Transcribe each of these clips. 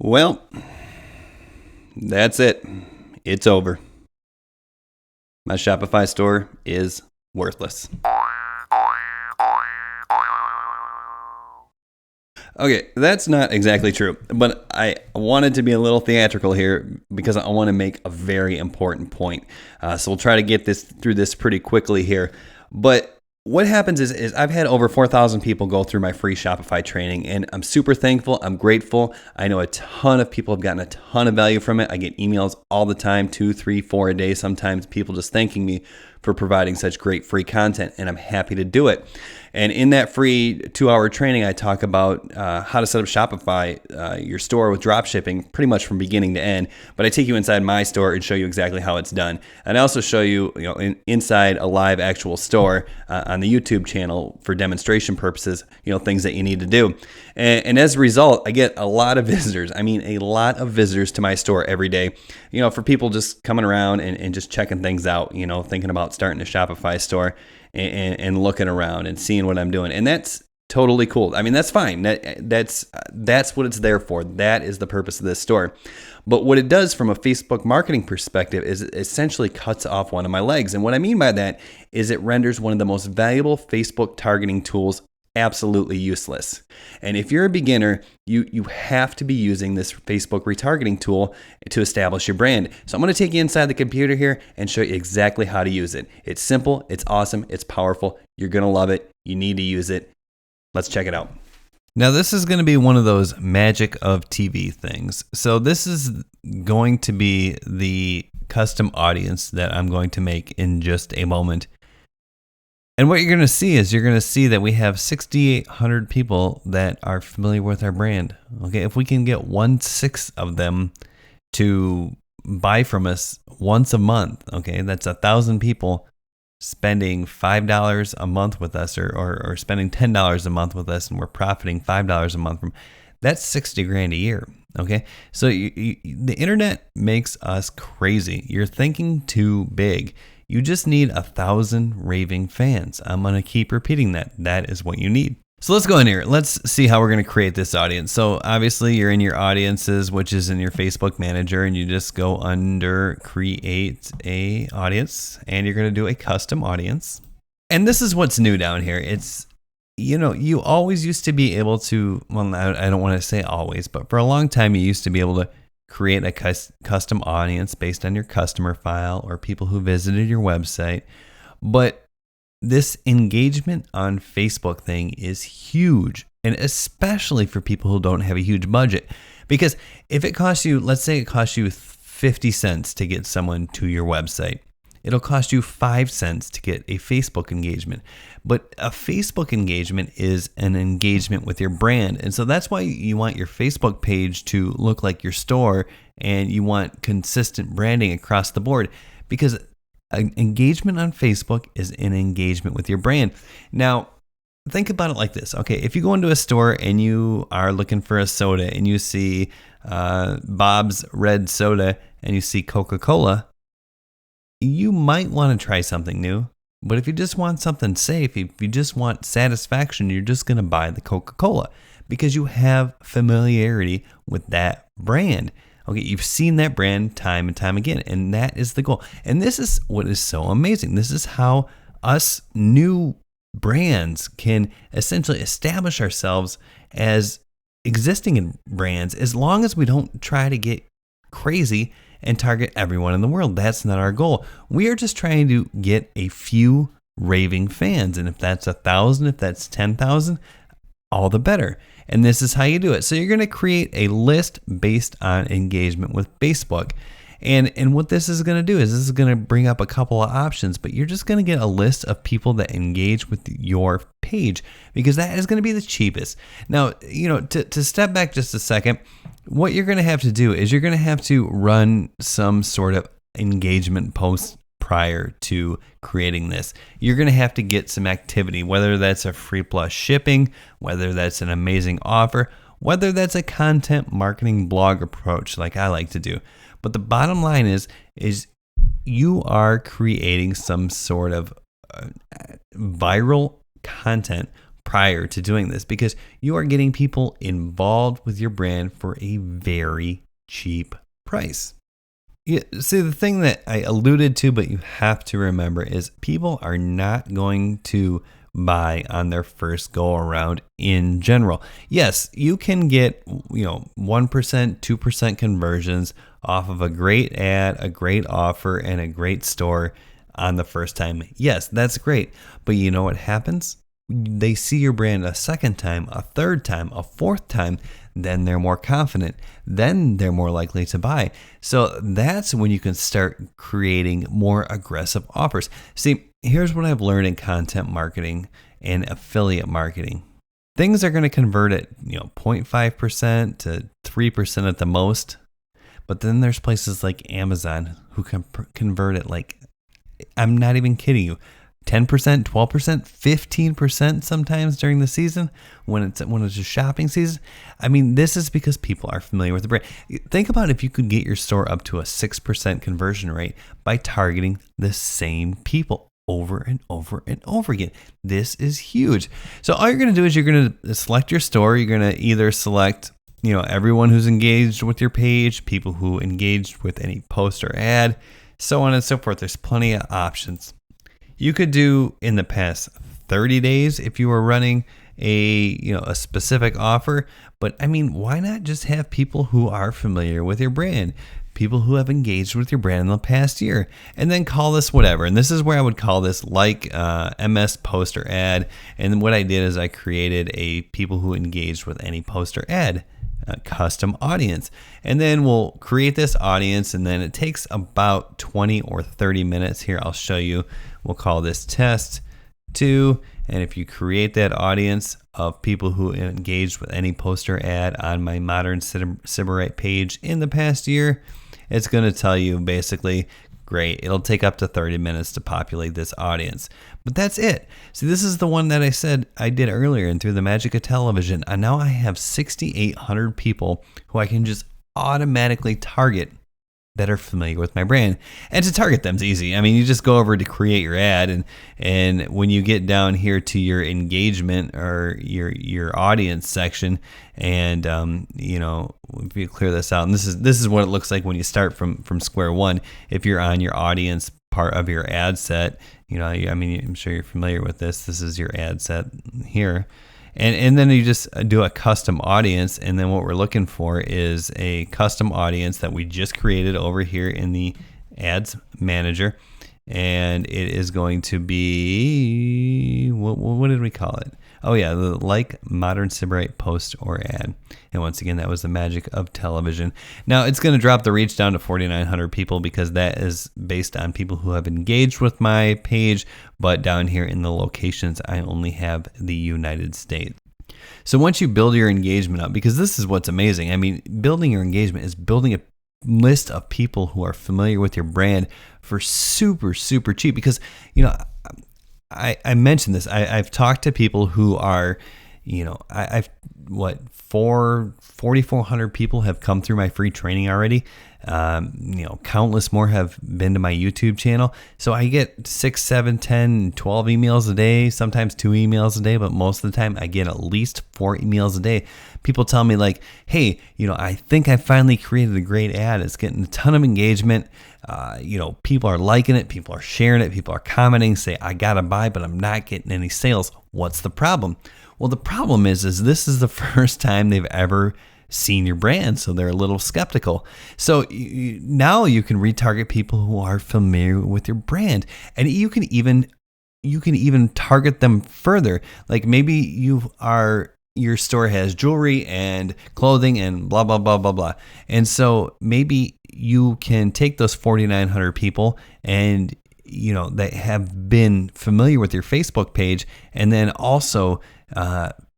Well, that's it. It's over. My Shopify store is worthless. Okay, that's not exactly true, but I wanted to be a little theatrical here because I want to make a very important point. So we'll try to get through this pretty quickly here. But what happens is I've had over 4,000 people go through my free Shopify training, and I'm super thankful. I'm grateful. I know a ton of people have gotten a ton of value from it. I get emails all the time, 2, 3, 4 a day. Sometimes people just thanking me for providing such great free content, and I'm happy to do it. And in that free 2-hour training, I talk about how to set up Shopify, your store with drop shipping, pretty much from beginning to end. But I take you inside my store and show you exactly how it's done. And I also show you, inside a live actual store on the YouTube channel for demonstration purposes, things that you need to do. And as a result, I get a lot of visitors. I mean, a lot of visitors to my store every day. For people just coming around and just checking things out. Thinking about starting a Shopify store. And looking around and seeing what I'm doing. And that's totally cool. I mean, that's fine. That's what it's there for. That is the purpose of this store. But what it does from a Facebook marketing perspective is it essentially cuts off one of my legs. And what I mean by that is it renders one of the most valuable Facebook targeting tools absolutely useless. And if you're a beginner, you have to be using this Facebook retargeting tool to establish your brand. So I'm going to take you inside the computer here and show you exactly how to use it. It's simple, it's awesome, it's powerful. You're going to love it. You need to use it. Let's check it out. Now, this is going to be one of those magic of TV things. So this is going to be the custom audience that I'm going to make in just a moment. And what you're going to see is that we have 6,800 people that are familiar with our brand. Okay, if we can get 1/6 of them to buy from us once a month, okay, that's 1,000 people spending $5 a month with us or spending $10 a month with us, and we're profiting $5 a month from that's $60,000 a year. Okay, so the internet makes us crazy. You're thinking too big. You just need 1,000 raving fans. I'm going to keep repeating that. That is what you need. So let's go in here. Let's see how we're going to create this audience. So obviously you're in your audiences, which is in your Facebook manager, and you just go under create a audience, and you're going to do a custom audience. And this is what's new down here. It's, you always used to be able to, well, I don't want to say always, but for a long time you used to be able to create a custom audience based on your customer file or people who visited your website. But this engagement on Facebook thing is huge, and especially for people who don't have a huge budget. Because if it costs you, let's say it costs you 50 cents to get someone to your website, it'll cost you 5 cents to get a Facebook engagement. But a Facebook engagement is an engagement with your brand. And so that's why you want your Facebook page to look like your store, and you want consistent branding across the board, because an engagement on Facebook is an engagement with your brand. Now, think about it like this. Okay, if you go into a store and you are looking for a soda and you see Bob's Red Soda and you see Coca-Cola, you might want to try something new. But if you just want something safe, if you just want satisfaction, you're just going to buy the Coca-Cola because you have familiarity with that brand. Okay, you've seen that brand time and time again, and that is the goal. And this is what is so amazing. This is how us new brands can essentially establish ourselves as existing brands, as long as we don't try to get crazy and target everyone in the world. That's not our goal. We are just trying to get a few raving fans. And if that's 1,000, if that's 10,000, all the better. And this is how you do it. So you're going to create a list based on engagement with Facebook. And what this is going to do is this is going to bring up a couple of options, but you're just going to get a list of people that engage with your page, because that is going to be the cheapest. Now, to step back just a second, what you're going to have to do is you're going to have to run some sort of engagement post prior to creating this. You're going to have to get some activity, whether that's a free plus shipping, whether that's an amazing offer, whether that's a content marketing blog approach like I like to do. But the bottom line is you are creating some sort of viral content prior to doing this, because you are getting people involved with your brand for a very cheap price. Yeah, see, the thing that I alluded to, but you have to remember, is people are not going to buy on their first go around in general. Yes, you can get 1%, 2% conversions off of a great ad, a great offer, and a great store on the first time. Yes, that's great. But you know what happens? They see your brand a second time, a third time, a fourth time, then they're more confident. Then they're more likely to buy. So that's when you can start creating more aggressive offers. See, here's what I've learned in content marketing and affiliate marketing. Things are going to convert at 0.5% to 3% at the most. But then there's places like Amazon who can convert at, like, I'm not even kidding you, 10%, 12%, 15% sometimes during the season when it's a shopping season. I mean, this is because people are familiar with the brand. Think about if you could get your store up to a 6% conversion rate by targeting the same people over and over and over again. This is huge. So all you're going to do is you're going to select your store. You're going to either select everyone who's engaged with your page, people who engaged with any post or ad, so on and so forth. There's plenty of options. You could do in the past 30 days if you were running a specific offer, but I mean, why not just have people who are familiar with your brand, people who have engaged with your brand in the past year, and then call this whatever. And this is where I would call this like MS post or ad. And what I did is I created a people who engaged with any post or ad custom audience, and then we'll create this audience, and then it takes about 20 or 30 minutes. Here, I'll show you. We'll call this test 2, and if you create that audience of people who engaged with any post or ad on my Modern Sybarite page in the past year, it's going to tell you basically, great, it'll take up to 30 minutes to populate this audience. But that's it. See, this is the one that I said I did earlier, and through the magic of television, and now I have 6,800 people who I can just automatically target that are familiar with my brand. And to target them is easy. I mean, you just go over to create your ad, and when you get down here to your engagement or your audience section, and if you clear this out, and this is what it looks like when you start from square one. If you're on your audience part of your ad set, I'm sure you're familiar with this. This is your ad set here. And then you just do a custom audience, and then what we're looking for is a custom audience that we just created over here in the ads manager, and it is going to be what did we call it? Oh yeah, the like Modern Sybarite post or ad. And once again, that was the magic of television. Now it's going to drop the reach down to 4,900 people because that is based on people who have engaged with my page. But down here in the locations, I only have the United States. So once you build your engagement up, because this is what's amazing. I mean, building your engagement is building a list of people who are familiar with your brand for super, super cheap. Because, I mentioned this. I've talked to people who are, I've 4,400 people have come through my free training already. Countless more have been to my YouTube channel. So I get 6, 7, 10, 12 emails a day, sometimes 2 emails a day, but most of the time I get at least 4 emails a day. People tell me like, hey, I think I finally created a great ad. It's getting a ton of engagement. People are liking it. People are sharing it. People are commenting, say, I gotta buy, but I'm not getting any sales. What's the problem? Well, the problem is this is the first time they've ever seen your brand, so they're a little skeptical. So now you can retarget people who are familiar with your brand, and you can even target them further. Like maybe your store has jewelry and clothing and blah blah blah blah blah, and so maybe you can take those 4,900 people and that have been familiar with your Facebook page, and then also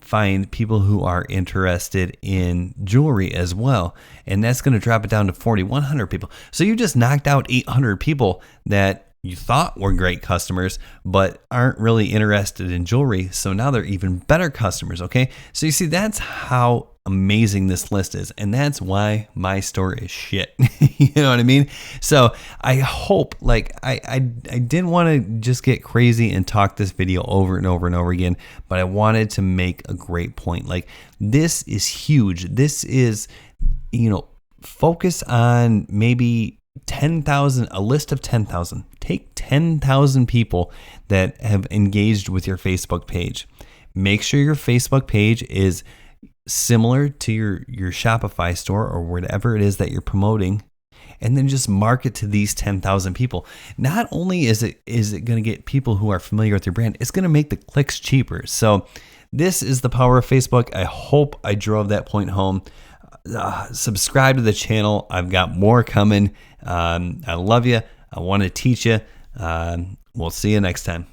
find people who are interested in jewelry as well. And that's going to drop it down to 4,100 people. So you just knocked out 800 people that you thought were great customers, but aren't really interested in jewelry. So now they're even better customers. Okay. So you see, that's how amazing this list is. And that's why my store is shit. You know what I mean? So I hope, like, I didn't want to just get crazy and talk this video over and over and over again, but I wanted to make a great point. Like, this is huge. This is, focus on maybe 10,000, a list of 10,000. Take 10,000 people that have engaged with your Facebook page. Make sure your Facebook page is similar to your Shopify store or whatever it is that you're promoting, and then just market to these 10,000 people. Not only is it going to get people who are familiar with your brand, it's going to make the clicks cheaper. So this is the power of Facebook. I hope I drove that point home. Subscribe to the channel. I've got more coming. I love you. I want to teach you. We'll see you next time.